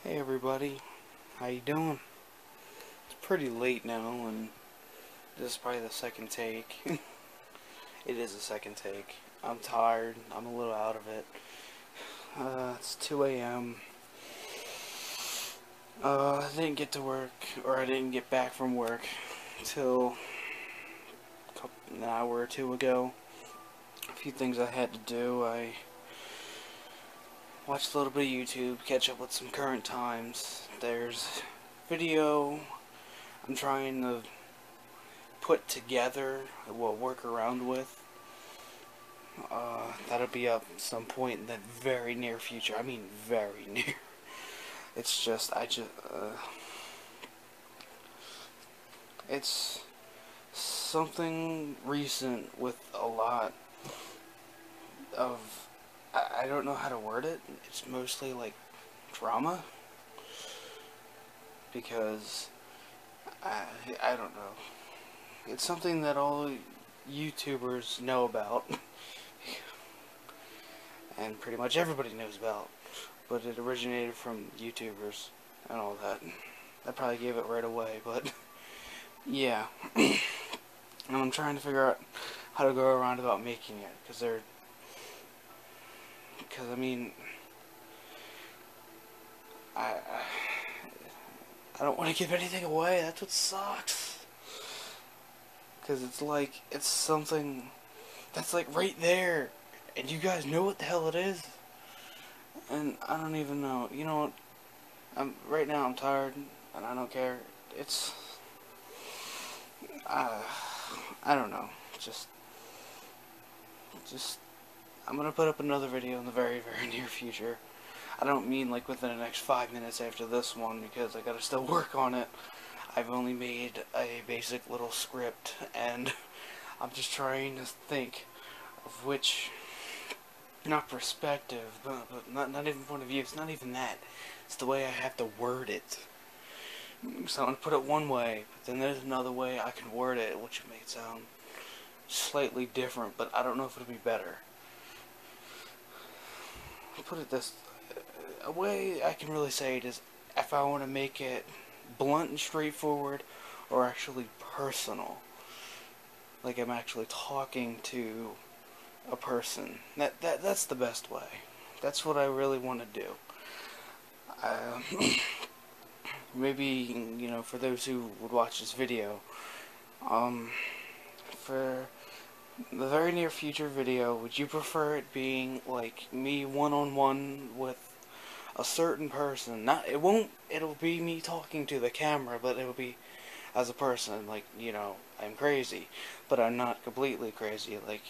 Hey everybody, how you doing? It's pretty late now and this is probably the second take. It is a second take. I'm tired, I'm a little out of it. It's 2 a.m. I didn't get to work, or I didn't get back from work till an hour or two ago. A few things I had to do. I watched a little bit of YouTube, catch up with some current times. There's video I'm trying to put together, well, work around with. That'll be up some point in the very near future. I mean, very near. It's just, it's something recent with a lot of, I don't know how to word it. It's mostly like drama. Because, I don't know. It's something that all YouTubers know about. And pretty much everybody knows about. But it originated from YouTubers and all that. I probably gave it right away, but yeah. And I'm trying to figure out how to go around about making it, because I mean, I don't want to give anything away. That's what sucks. Because it's something that's like right there, and you guys know what the hell it is. And I don't even know. You know what? Right now I'm tired, and I don't care. It's I don't know. Just I'm gonna put up another video in the very near future. I don't mean like within the next 5 minutes after this one, because I gotta still work on it. I've only made a basic little script, and I'm just trying to think of which, not perspective, but not even point of view. It's not even that. It's the way I have to word it. So I'm gonna put it one way, but then there's another way I can word it, which would make it sound slightly different, but I don't know if it'll be better. I'll put it this, a way I can really say it is if I want to make it blunt and straightforward, or actually personal. Like I'm actually talking to a person. That's the best way. That's what I really want to do. Maybe, you know, for those who would watch this video, for the very near future video, would you prefer it being like me one-on-one with a certain person? It'll be me talking to the camera, but it'll be as a person. Like, you know, I'm crazy, but I'm not completely crazy, like,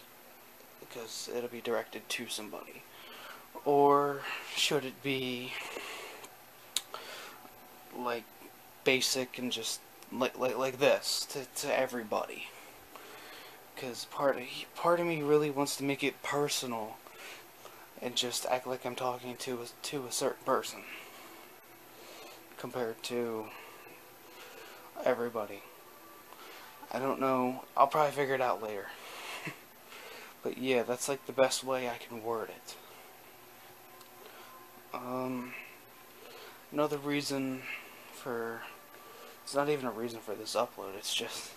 because it'll be directed to somebody. Or should it be like basic and just like this to everybody? Because part of me really wants to make it personal and just act like I'm talking to a certain person compared to everybody. I don't know. I'll probably figure it out later. But yeah, that's like the best way I can word it. Another reason for, it's not even a reason for this upload, it's just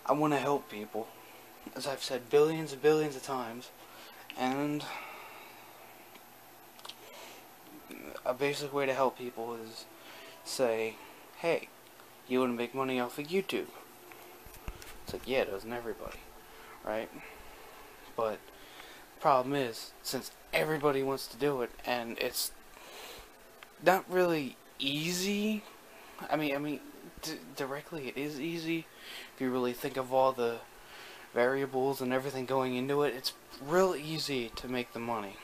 I want to help people, as I've said billions and billions of times, and a basic way to help people is say, hey, you want to make money off of YouTube? It's like, yeah, doesn't everybody, right? But the problem is, since everybody wants to do it, and it's not really easy. I mean, directly it is easy if you really think of all the variables and everything going into it. It's real easy to make the money.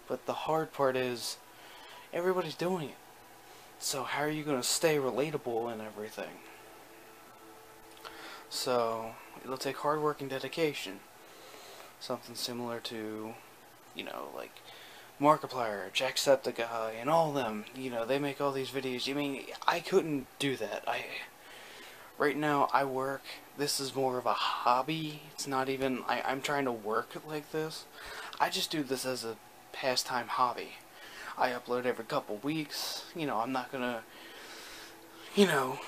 But the hard part is everybody's doing it. So how are you going to stay relatable and everything? So it'll take hard work and dedication. Something similar to, you know, like Markiplier, Jacksepticeye, and all them. You know, they make all these videos. I mean, I couldn't do that. Right now, I work. This is more of a hobby. It's not even, I'm trying to work like this. I just do this as a pastime hobby. I upload every couple weeks. You know, I'm not gonna,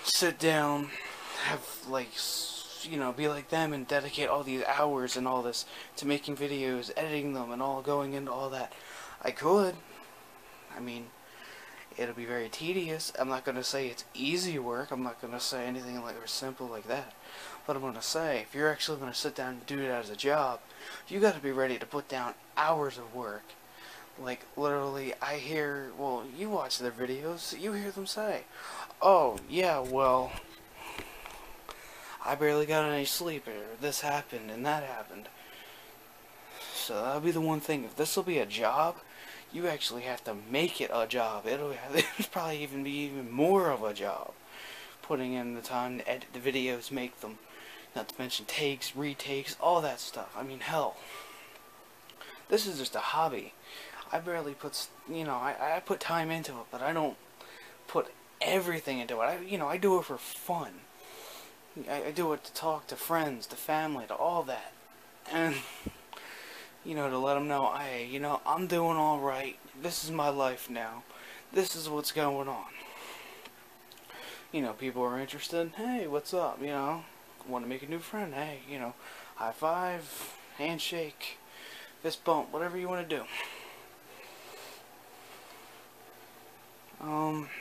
sit down, have like, be like them and dedicate all these hours and all this to making videos, editing them, and all going into all that. I could. I mean, it'll be very tedious. I'm not going to say it's easy work. I'm not going to say anything like or simple like that. But I'm going to say, if you're actually going to sit down and do it as a job, you got to be ready to put down hours of work. Like, literally, I hear, well, you watch their videos, you hear them say, oh, yeah, well, I barely got any sleep, or this happened, and that happened. So that'll be the one thing. If this will be a job, you actually have to make it a job. It'll probably even be even more of a job. Putting in the time to edit the videos, make them. Not to mention takes, retakes, all that stuff. I mean, hell. This is just a hobby. I barely put, I put time into it, but I don't put everything into it. I do it for fun. I do it to talk to friends, to family, to all that. And to let them know, hey, I'm doing alright. This is my life now. This is what's going on. People are interested. Hey, what's up? Want to make a new friend. Hey, high five, handshake, fist bump, whatever you want to do.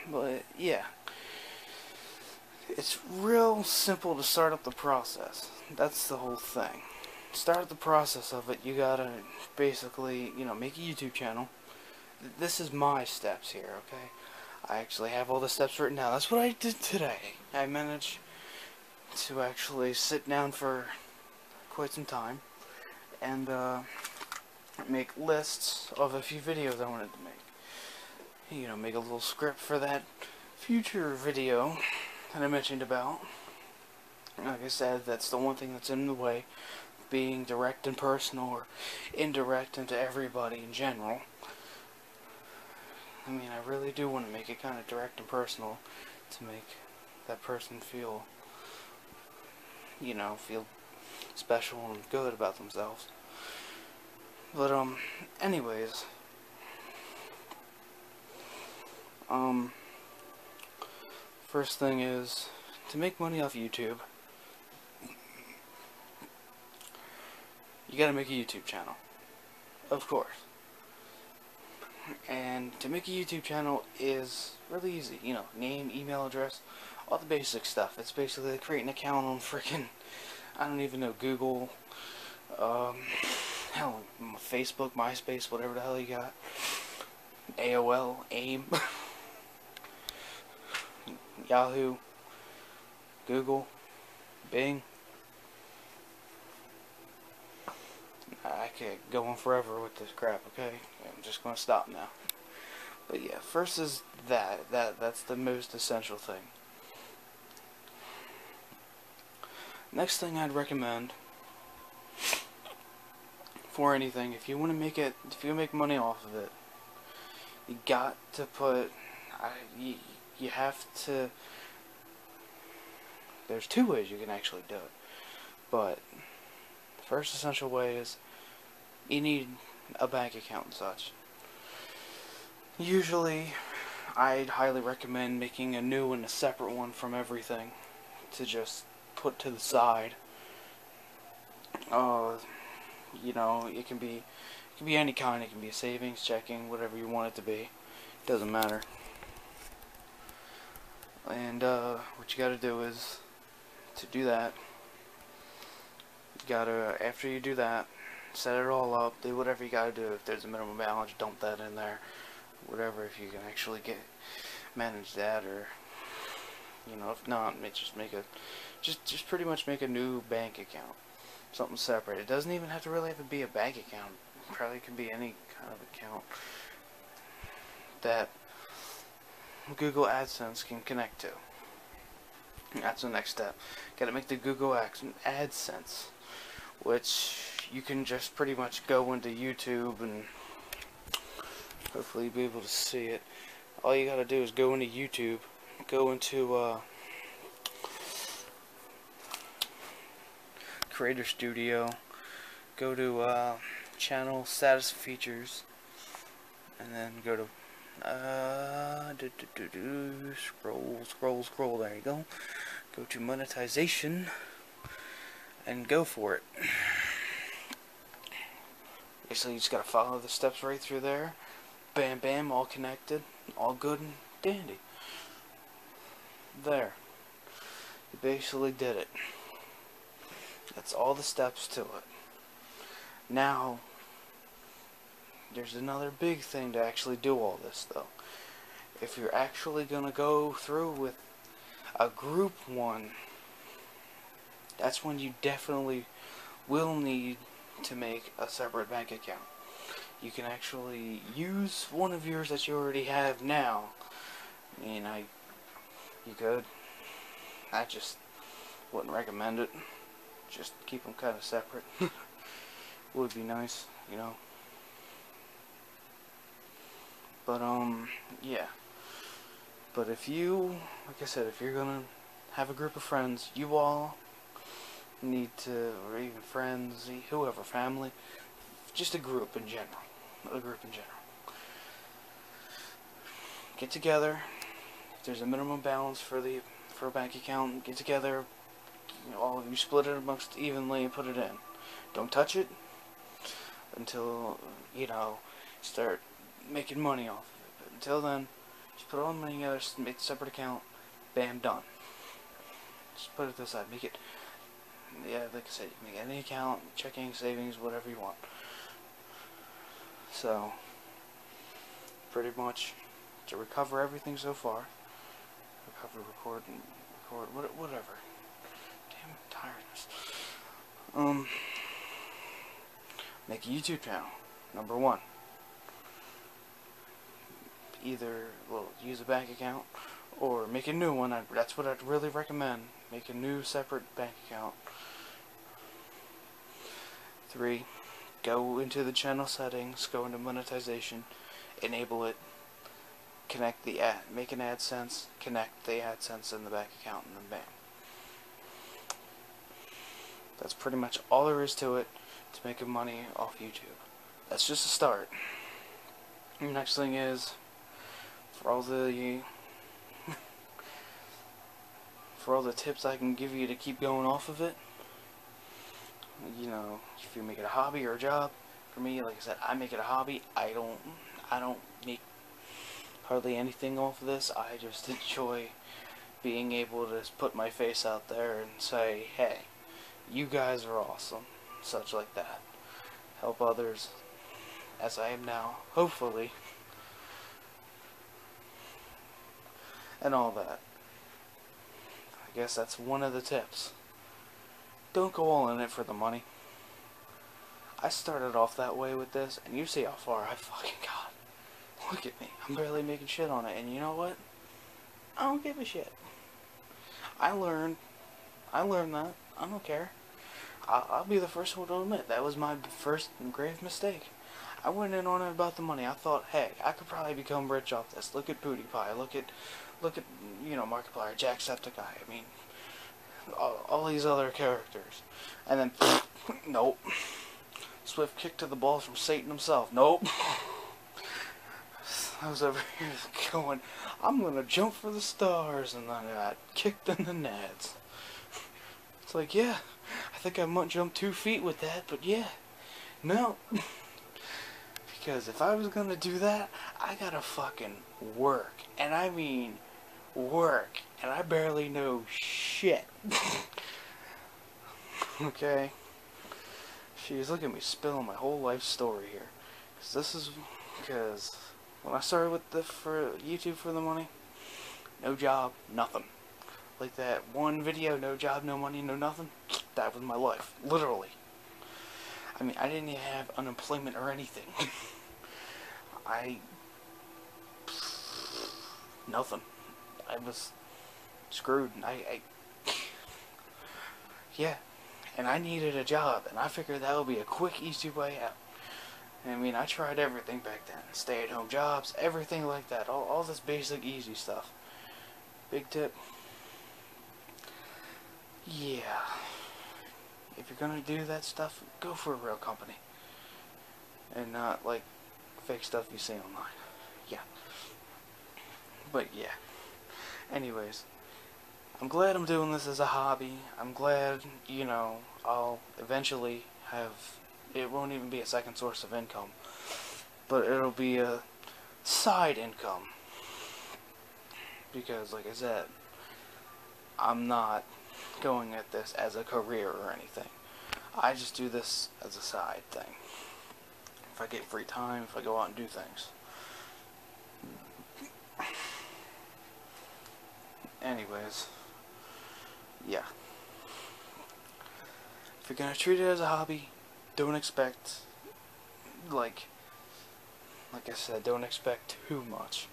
But yeah. It's real simple to start up the process. That's the whole thing. Start the process of it, you gotta basically, make a YouTube channel. This is my steps here, okay? I actually have all the steps written down. That's what I did today. I managed to actually sit down for quite some time and make lists of a few videos I wanted to make. Make a little script for that future video that I mentioned about. Like I said, that's the one thing that's in the way. Being direct and personal, or indirect into everybody in general. I mean, I really do want to make it kind of direct and personal to make that person feel, feel special and good about themselves. But, anyways, first thing is, to make money off YouTube, you gotta make a YouTube channel. Of course. And to make a YouTube channel is really easy. Name, email address, all the basic stuff. It's basically like creating an account on freaking, I don't even know, Google, hell, Facebook, MySpace, whatever the hell you got. AOL, AIM, Yahoo, Google, Bing. I could go on forever with this crap, okay? I'm just gonna stop now. But yeah, first is that's the most essential thing. Next thing I'd recommend for anything, if you want to make money off of it, you got to put, you have to, there's two ways you can actually do it. But the first essential way is you need a bank account and such. Usually, I'd highly recommend making a new and a separate one from everything to just put to the side. It can be any kind. It can be a savings, checking, whatever you want it to be. Doesn't matter. And what you gotta do is, to do that, you gotta, after you do that, set it all up, do whatever you gotta do. If there's a minimum balance, dump that in there. Whatever, if you can actually manage that, or if not, just pretty much make a new bank account, something separate. It doesn't even have to be a bank account. It probably can be any kind of account that Google AdSense can connect to. That's the next step. Gotta make the Google AdSense, which you can just pretty much go into YouTube and hopefully be able to see it. All you gotta do is go into YouTube, go into Creator Studio, go to channel status features, and then go to Scroll, there you go. Go to monetization and go for it. Basically, you just gotta follow the steps right through there. Bam, bam, all connected, all good and dandy. There. You basically did it. That's all the steps to it. Now, there's another big thing to actually do all this, though. If you're actually gonna go through with a group one, that's when you definitely will need to make a separate bank account. You can actually use one of yours that you already have now. You could. I just wouldn't recommend it. Just keep them kind of separate. Would be nice, you know. But yeah. But if you, like I said, if you're gonna have a group of friends, you all need to, or even friends, whoever, family, just a group in general. Get together. If there's a minimum balance for a bank account, get together. All of you split it amongst evenly and put it in. Don't touch it until start making money off of it. But until then, just put all the money together, make a separate account. Bam, done. Just put it to the side. Make it. Yeah, like I said, you can make any account, checking, savings, whatever you want. So, pretty much, to recover everything so far, record, whatever. Damn tiredness. Make a YouTube channel. Number one. Either, use a bank account, or make a new one. That's what I'd really recommend. Make a new separate bank account. 3. Go into the channel settings, go into monetization, enable it, connect the ad, make an AdSense, connect the AdSense in the bank account, and then bam. That's pretty much all there is to it to make money off YouTube. That's just a start. The next thing is, for all the tips I can give you to keep going off of it, if you make it a hobby or a job, for me, like I said, I make it a hobby. I don't make hardly anything off of this. I just enjoy being able to put my face out there and say, hey, you guys are awesome, such like that. Help others, as I am now, hopefully, and all that. I guess that's one of the tips. Don't go all in it for the money. I started off that way with this, and you see how far I fucking got. Look at me. I'm barely making shit on it, and you know what? I don't give a shit. I learned that. I don't care. I'll be the first one to admit that was my first grave mistake. I went in on it about the money. I thought, hey, I could probably become rich off this. Look at PewDiePie. Look at Markiplier, Jacksepticeye. I mean, all these other characters. And then, nope. Swift kick to the balls from Satan himself. Nope. I was over here going, I'm gonna jump for the stars, and then I got kicked in the nads. It's like, yeah, I think I might jump 2 feet with that, but yeah, no. Because if I was gonna do that, I gotta fucking work. And I mean, work. And I barely know shit. Okay? Jeez, look at me spilling my whole life story here. Because when I started with for YouTube for the money, no job, nothing. Like that one video, no job, no money, no nothing. That was my life, literally. I mean, I didn't even have unemployment or anything. Nothing. I was screwed. Yeah. And I needed a job, and I figured that would be a quick, easy way out. I mean, I tried everything back then. Stay-at-home jobs, everything like that. All this basic, easy stuff. Big tip. Yeah. If you're gonna do that stuff, go for a real company. And not, like, fake stuff you see online. yeah. But yeah. Anyways, I'm glad I'm doing this as a hobby. I'm glad, you know, I'll eventually have, it won't even be a second source of income, but it'll be a side income. Because, like I said, I'm not going at this as a career or anything. I just do this as a side thing. If I get free time, if I go out and do things. Anyways, yeah. If you're gonna treat it as a hobby, don't expect, like I said, don't expect too much.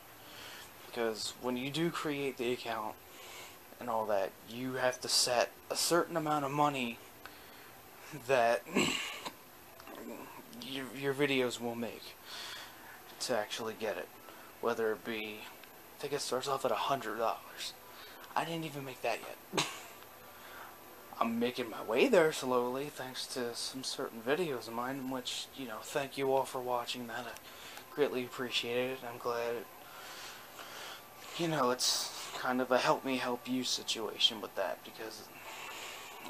Because when you do create the account and all that, you have to set a certain amount of money that your videos will make to actually get it. Whether it be, I think it starts off at $100. I didn't even make that yet. I'm making my way there slowly, thanks to some certain videos of mine, which, you know, thank you all for watching that. I greatly appreciate it. I'm glad, you know, it's kind of a help me help you situation with that, because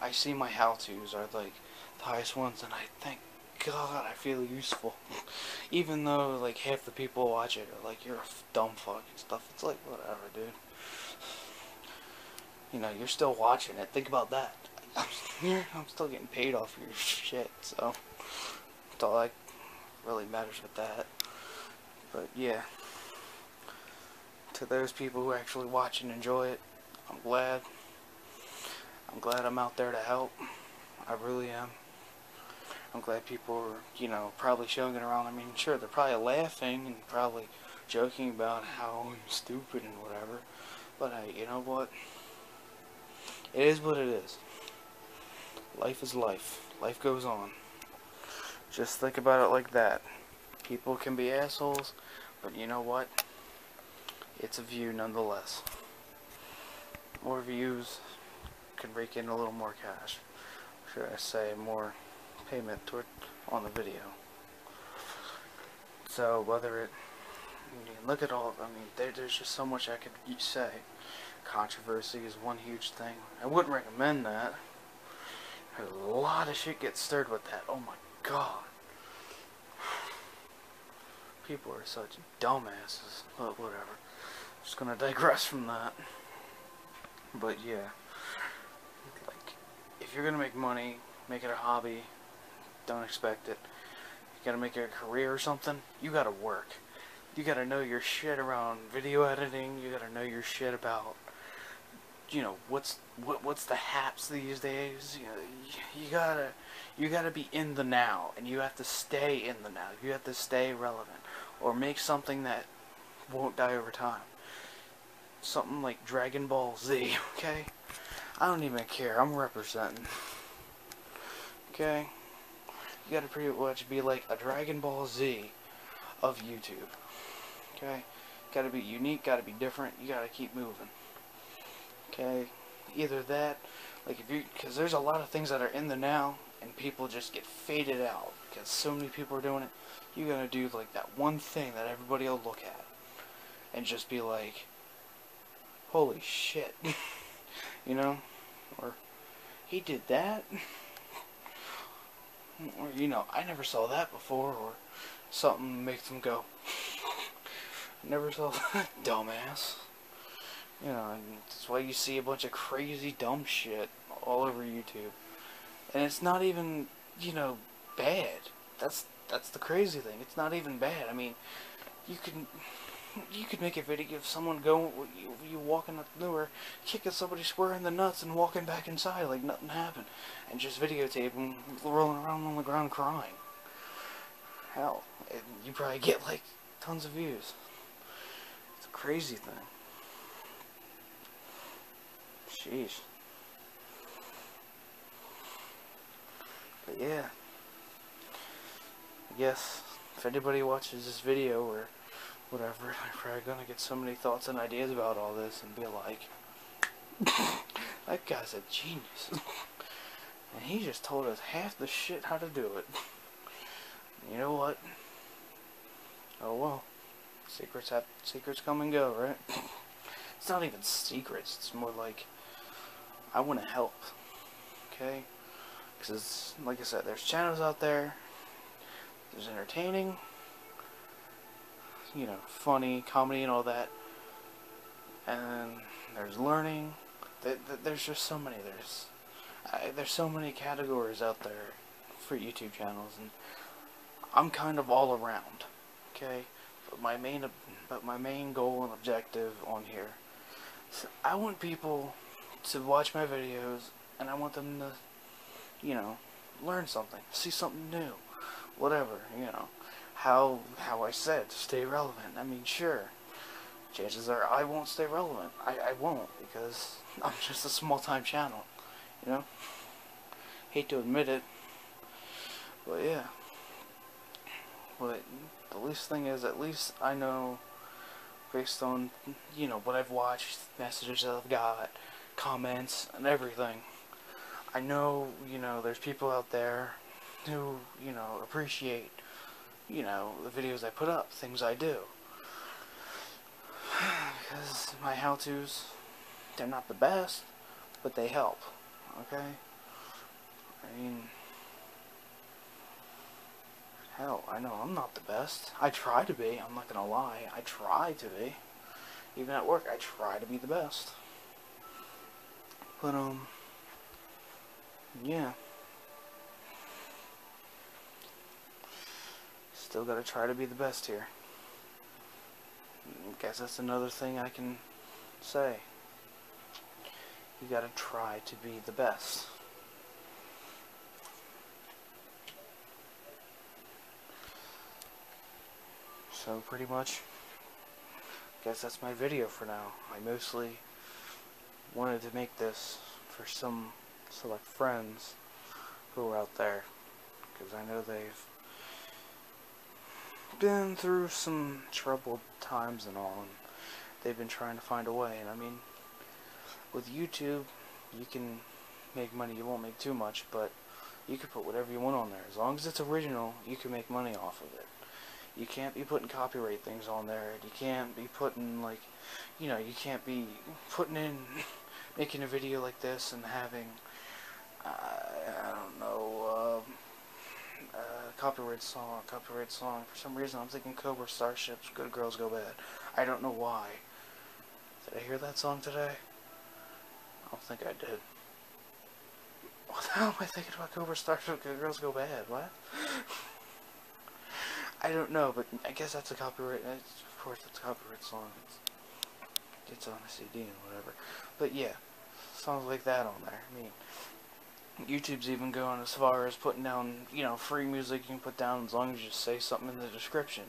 I see my how-tos are like the highest ones, and I thank God I feel useful. Even though like half the people watch it are like, you're a dumb fuck and stuff. It's like, whatever, dude. You know, you're still watching it. Think about that. I'm still getting paid off your shit, so that's all that really matters with that. But yeah, to those people who actually watch and enjoy it, I'm glad. I'm glad I'm out there to help. I really am. I'm glad people are, you know, probably showing it around. I mean, sure, they're probably laughing and probably joking about how I'm stupid and whatever. But hey, you know what? It is what it is. Life is life. Life goes on. Just think about it like that. People can be assholes, but you know what? It's a view nonetheless. More views can rake in a little more cash. Should I say more payment toward on the video. So whether it, I mean, look at all, I mean, there's just so much I could say. Controversy is one huge thing. I wouldn't recommend that. A lot of shit gets stirred with that. Oh my god. People are such dumbasses. But whatever. Just gonna digress from that. But yeah. Like, if you're gonna make money, make it a hobby. Don't expect it. You gotta make it a career or something, you gotta work. You gotta know your shit around video editing. You gotta know your shit about, you know, what's the haps these days. You know, you gotta be in the now, and you have to stay in the now. You have to stay relevant, or make something that won't die over time. Something like Dragon Ball Z, okay? I don't even care. I'm representing. Okay? You gotta pretty much be like a Dragon Ball Z of YouTube. Okay? Gotta be unique, gotta be different, you gotta keep moving. Okay? Either that, like if you, because there's a lot of things that are in the now, and people just get faded out, because so many people are doing it. You gotta do like that one thing that everybody will look at, and just be like, holy shit. You know? Or, he did that? Or, you know, I never saw that before, or something makes them go, never saw that, dumbass. You know, and that's why you see a bunch of crazy dumb shit all over YouTube. And it's not even, you know, bad. That's the crazy thing. It's not even bad. I mean, you could make a video of someone going, you walking up the door, kicking somebody square in the nuts and walking back inside like nothing happened, and just videotape them rolling around on the ground crying. Hell, and you probably get like tons of views. It's a crazy thing. Sheesh. But yeah, I guess if anybody watches this video or whatever, I'm probably gonna get so many thoughts and ideas about all this and be like, that guy's a genius. And he just told us half the shit how to do it. You know what? Oh well. secrets come and go, right? It's not even secrets. It's more like I want to help. Okay, because like I said, there's channels out there. There's entertaining, you know, funny, comedy, and all that, and there's learning. There's just so many. There's so many categories out there for YouTube channels, and I'm kind of all around. Okay, but my main goal and objective on here, so I want people to watch my videos, and I want them to, you know, learn something, see something new, whatever, you know. How I said, stay relevant. I mean, sure, chances are I won't stay relevant. I won't, because I'm just a small-time channel, you know. Hate to admit it, but yeah. But the least thing is, at least I know, based on, you know, what I've watched, messages that I've got, comments, and everything, I know, you know, there's people out there who, you know, appreciate, you know, the videos I put up, things I do. Because my how-tos, they're not the best, but they help, okay? I mean, hell, I know I'm not the best. I try to be, I'm not gonna lie. I try to be. Even at work, I try to be the best. But, yeah. Still gotta try to be the best here. I guess that's another thing I can say. You gotta try to be the best. So pretty much, guess that's my video for now. I mostly wanted to make this for some select friends who are out there, because I know they've been through some troubled times and all, and they've been trying to find a way. And I mean, with YouTube, you can make money. You won't make too much, but you can put whatever you want on there. As long as it's original, you can make money off of it. You can't be putting copyright things on there. You can't be putting, like, you know, you can't be putting in, making a video like this and having, I don't know, copyright song. For some reason, I'm thinking Cobra Starships, Good Girls Go Bad. I don't know why. Did I hear that song today? I don't think I did. What the hell am I thinking about? Cobra Starship, Good Girls Go Bad? What? I don't know, but I guess that's a copyright. Of course, it's a copyright song. It's on a CD and whatever. But yeah, songs like that on there. I mean, YouTube's even going as far as putting down, you know, free music you can put down as long as you say something in the description.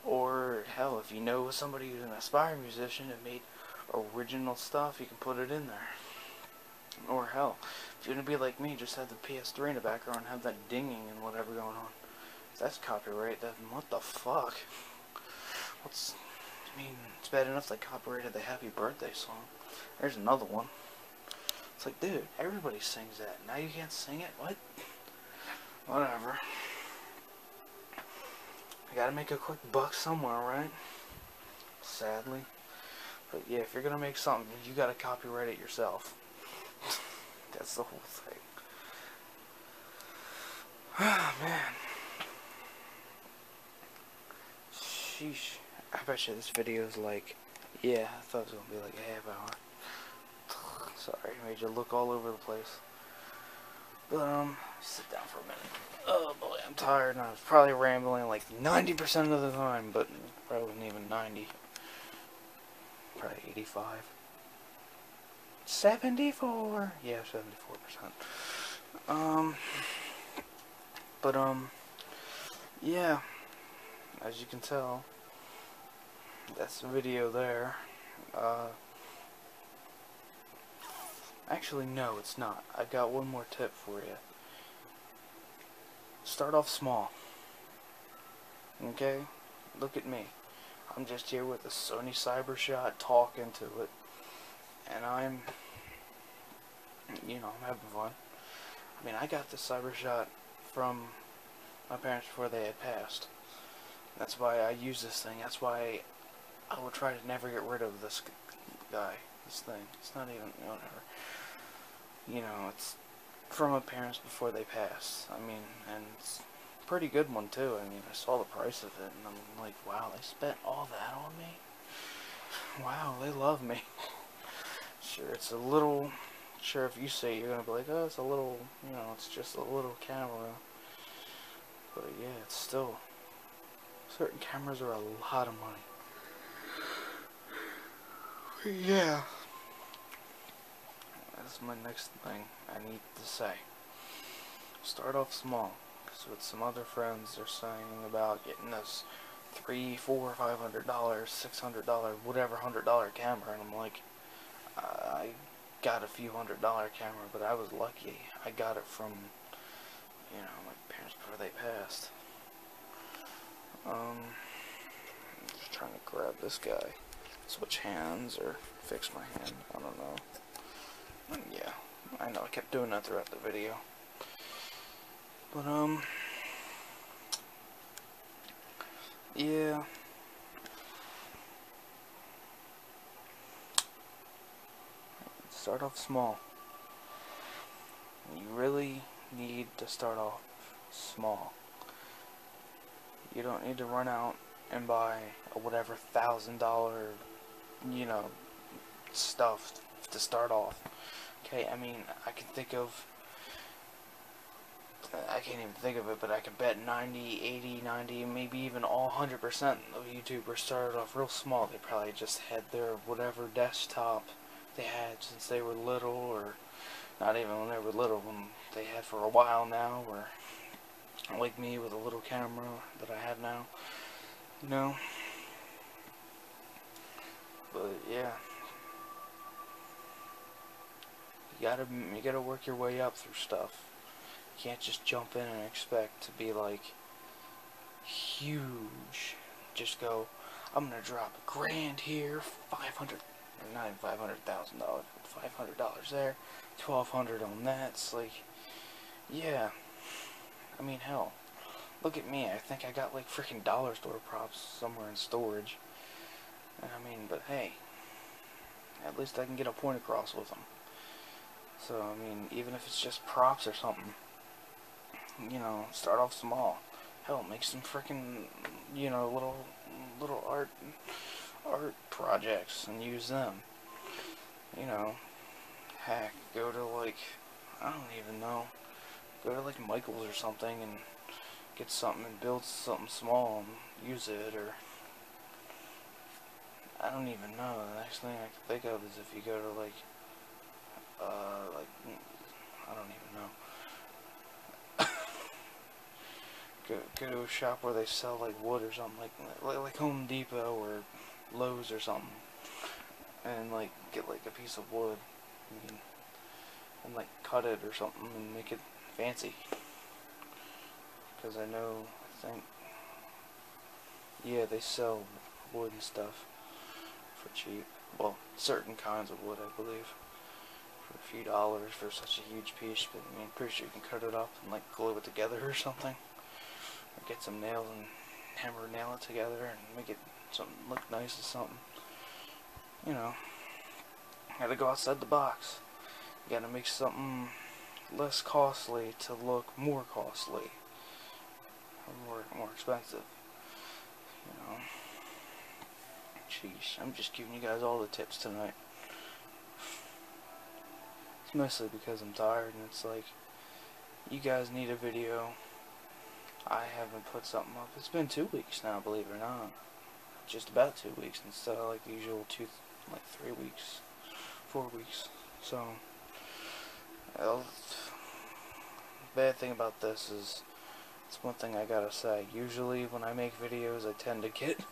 Or hell, if you know somebody who's an aspiring musician and made original stuff, you can put it in there. Or hell, if you're gonna be like me, just have the PS3 in the background and have that dinging and whatever going on. If that's copyright, then what the fuck? I mean, it's bad enough they copyrighted the Happy Birthday song. There's another one. It's like, dude, everybody sings that. Now you can't sing it? What? Whatever. I gotta make a quick buck somewhere, right? Sadly. But yeah, if you're gonna make something, you gotta copyright it yourself. That's the whole thing. Ah, man. Sheesh. I bet you this video is like, yeah, I thought it was gonna be like a half hour. Sorry, made you look all over the place. But, sit down for a minute. Oh boy, I'm tired, and I was probably rambling like 90% of the time, but probably wasn't even 90. Probably 85. 74! Yeah, 74%. But, yeah. As you can tell, that's the video there. Actually, no, it's not. I've got one more tip for you. Start off small. Okay? Look at me. I'm just here with a Sony CyberShot talking to it. And I'm having fun. I mean, I got this CyberShot from my parents before they had passed. That's why I use this thing. That's why I would try to never get rid of this guy, this thing. It's not even, whatever. You know, it's from my parents before they passed. I mean, and it's a pretty good one too. I mean, I saw the price of it, and I'm like, wow, they spent all that on me? Wow, they love me. Sure, it's a little, sure, if you say it, you're gonna be like, oh, it's a little, it's just a little camera. But yeah, it's still, certain cameras are a lot of money. Yeah. That's my next thing I need to say. Start off small, because with some other friends they're saying about getting this $300, $400, $500, $600, whatever $100 camera, and I'm like, I got a few $100 camera, but I was lucky. I got it from, my parents before they passed. I'm just trying to grab this guy, switch hands, or fix my hand, I don't know. Yeah, I know I kept doing that throughout the video. But, yeah. Start off small. You really need to start off small. You don't need to run out and buy a whatever $1,000, stuff to start off. Okay, I mean, I can't even think of it, but I can bet 90, 80, 90, maybe even all 100% of YouTubers started off real small. They probably just had their whatever desktop they had since they were little, or not even when they were little, when they had for a while now, or like me with a little camera that I have now, But yeah, you gotta work your way up through stuff. You can't just jump in and expect to be like huge. Just go, I'm gonna drop $1,000 here, 500, or not even $500,000, $500 there, $1,200 on that. It's like, yeah. I mean, hell, look at me. I think I got like freaking dollar store props somewhere in storage. And I mean, but hey, at least I can get a point across with them. So I mean, even if it's just props or something, start off small. Hell, make some freaking, little art projects and use them. Heck, go to like, I don't even know, go to like Michael's or something and get something and build something small and use it, or I don't even know. The next thing I can think of is if you go to like I don't even know. Go to a shop where they sell like wood or something, like Home Depot or Lowe's or something, and like get like a piece of wood and like cut it or something and make it fancy. Because I think, yeah, they sell wood and stuff for cheap. Well, certain kinds of wood, I believe, for a few dollars for such a huge piece. But I mean, pretty sure you can cut it up and like glue it together or something. Or get some nails and nail it together and make it something look nice or something. Gotta go outside the box. You gotta make something less costly to look more costly. Or more expensive. Sheesh, I'm just giving you guys all the tips tonight. It's mostly because I'm tired and it's like, you guys need a video. I haven't put something up. It's been 2 weeks now, believe it or not. Just about 2 weeks instead of like the usual 3 weeks, 4 weeks. So, the bad thing about this is, it's one thing I gotta say. Usually when I make videos, I tend to get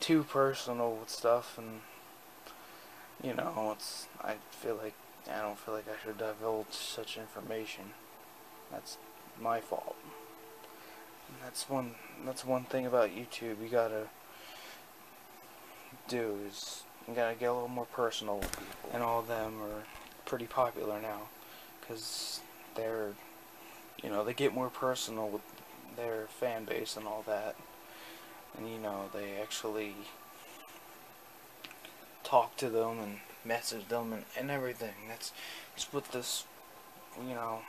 too personal with stuff, and I don't feel like I should divulge such information. That's my fault. And that's one thing about YouTube you gotta do, is you gotta get a little more personal with people. And all of them are pretty popular now, because they're, they get more personal with their fan base and all that. and you know, they actually talk to them and message them and everything. That's what this, you know,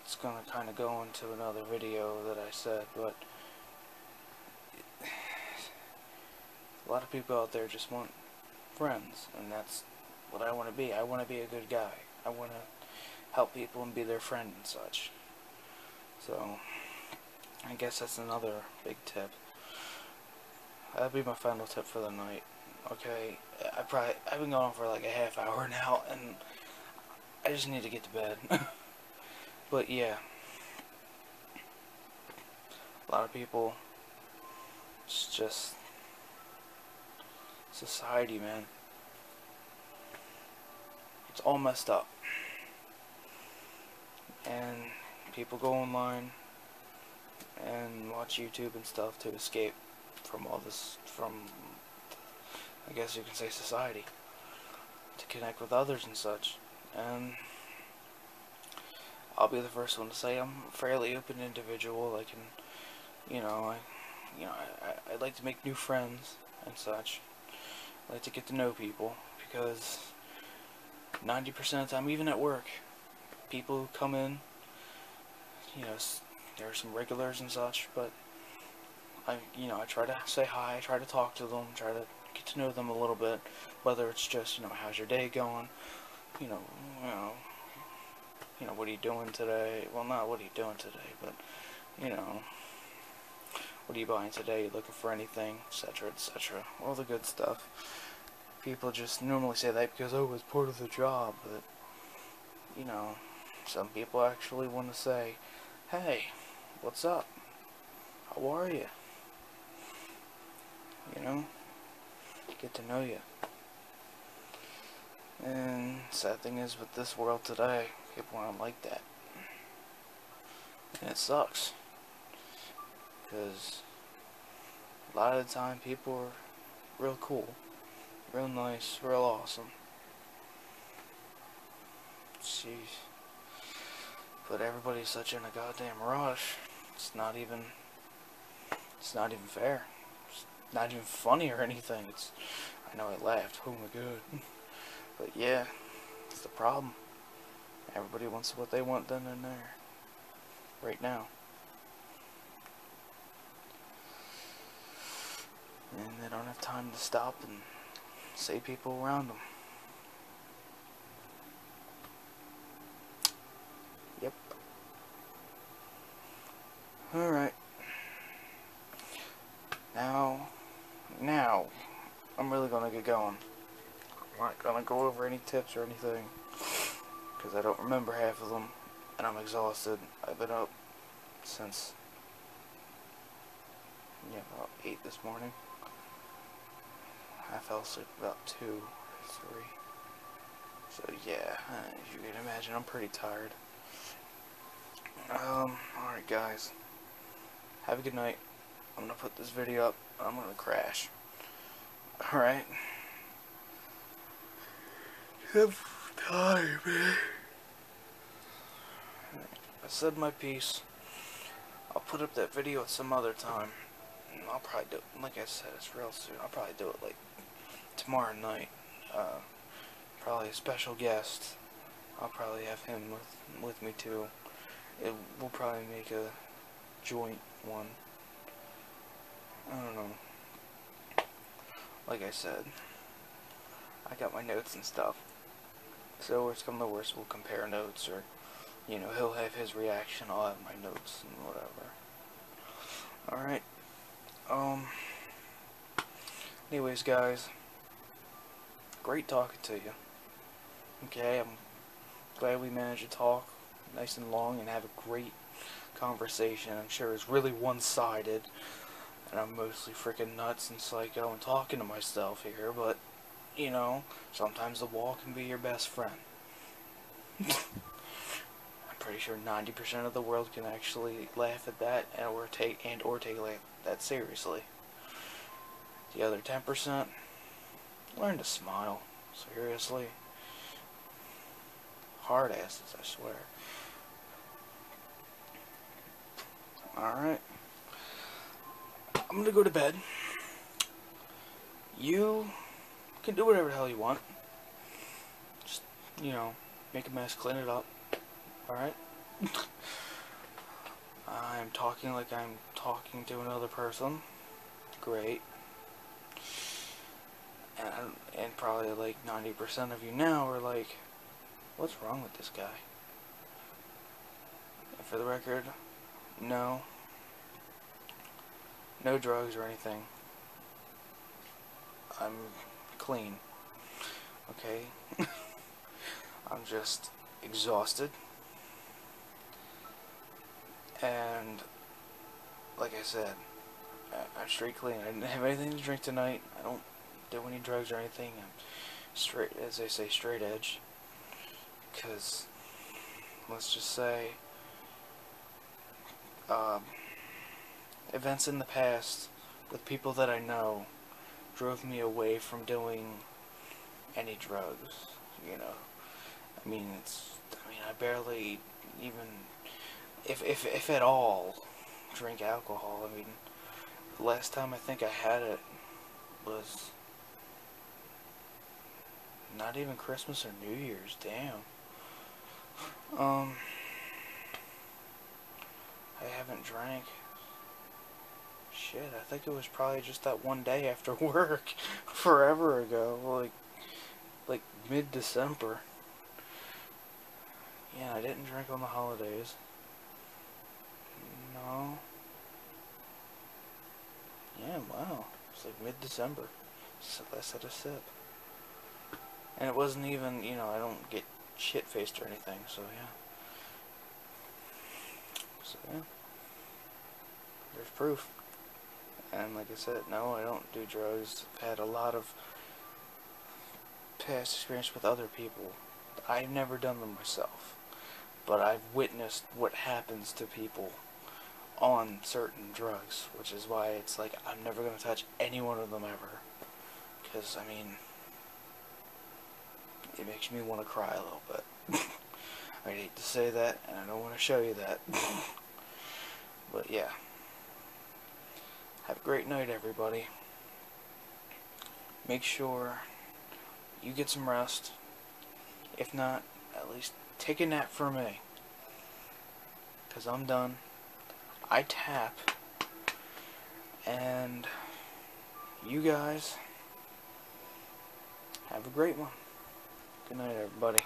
it's gonna kind of go into another video that I said, but a lot of people out there just want friends, and that's what I want to be. I want to be a good guy. I want to help people and be their friend and such. So, I guess that's another big tip. That'd be my final tip for the night. Okay, I've been going for like a half hour now, and I just need to get to bed. But yeah, a lot of people, it's just society, man. It's all messed up, and people go online and watch YouTube and stuff to escape from all this, from, I guess you can say, society, to connect with others and such. And I'll be the first one to say I'm a fairly open individual. I can, you know, I like to make new friends and such. I like to get to know people, because 90% of the time, even at work, people who come in, you know, there are some regulars and such, but I try to say hi, I try to talk to them, try to get to know them a little bit, whether it's just, you know, how's your day going, you know, what are you doing today? Well, not what are you doing today, but, you know, what are you buying today? You looking for anything, etc., etc. All the good stuff. People just normally say that because, oh, it's part of the job, but, you know, some people actually want to say, hey, what's up? How are you? You know, get to know you. And sad thing is, with this world today, people aren't like that. And it sucks, because a lot of the time people are real cool, real nice, real awesome. Jeez. But everybody's such in a goddamn rush. It's not even fair. It's not even funny or anything. I know I laughed. Oh my god. But yeah, it's the problem. Everybody wants what they want then and there. Right now. And they don't have time to stop and save people around them. Yep. Alright. Now, I'm really gonna get going. I'm not gonna go over any tips or anything, because I don't remember half of them, and I'm exhausted. I've been up since, yeah, about 8 this morning. I fell asleep about 2 or 3. So yeah, as you can imagine, I'm pretty tired. Alright guys, have a good night. I'm gonna put this video up, I'm gonna crash. Alright? Have time, man. I said my piece. I'll put up that video at some other time. I'll probably do it, like I said, it's real soon. I'll probably do it like tomorrow night. Probably a special guest. I'll probably have him with me too. We'll probably make a joint one. I don't know. Like I said, I got my notes and stuff. So worst come to worst, we'll compare notes, or, you know, he'll have his reaction, I'll have my notes and whatever. Alright. Anyways, guys, great talking to you. Okay, I'm glad we managed to talk nice and long and have a great conversation. I'm sure it's really one-sided, and I'm mostly freaking nuts and psycho and talking to myself here, but, you know, sometimes the wall can be your best friend. I'm pretty sure 90% of the world can actually laugh at that or take that seriously. The other 10%, learn to smile. Seriously. Hard asses, I swear. Alright. I'm gonna go to bed. You can do whatever the hell you want. Just, you know, make a mess, clean it up. Alright? I'm talking like I'm talking to another person. Great. And probably like 90% of you now are like, what's wrong with this guy? And for the record, no. No drugs or anything. I'm clean. Okay? I'm just exhausted. And, like I said, I'm straight clean. I didn't have anything to drink tonight. I don't do any drugs or anything. I'm straight, as they say, straight edge. Because, let's just say, events in the past with people that I know drove me away from doing any drugs, you know. I mean, I barely even, if at all, drink alcohol. I mean, the last time I think I had it was not even Christmas or New Year's, damn. I haven't drank, shit, I think it was probably just that one day after work, forever ago, like mid-December. Yeah, I didn't drink on the holidays. No. Yeah, wow. It's like mid-December. So last had a sip. And it wasn't even, you know, I don't get shit-faced or anything, so yeah. So yeah. There's proof. And like I said, no, I don't do drugs. I've had a lot of past experience with other people. I've never done them myself. But I've witnessed what happens to people on certain drugs, which is why it's like I'm never going to touch any one of them ever. Because, I mean, it makes me want to cry a little bit. I hate to say that, and I don't want to show you that. But yeah. Have a great night, everybody. Make sure you get some rest. If not, at least take a nap for me. Because I'm done. I tap. And you guys have a great one. Good night, everybody.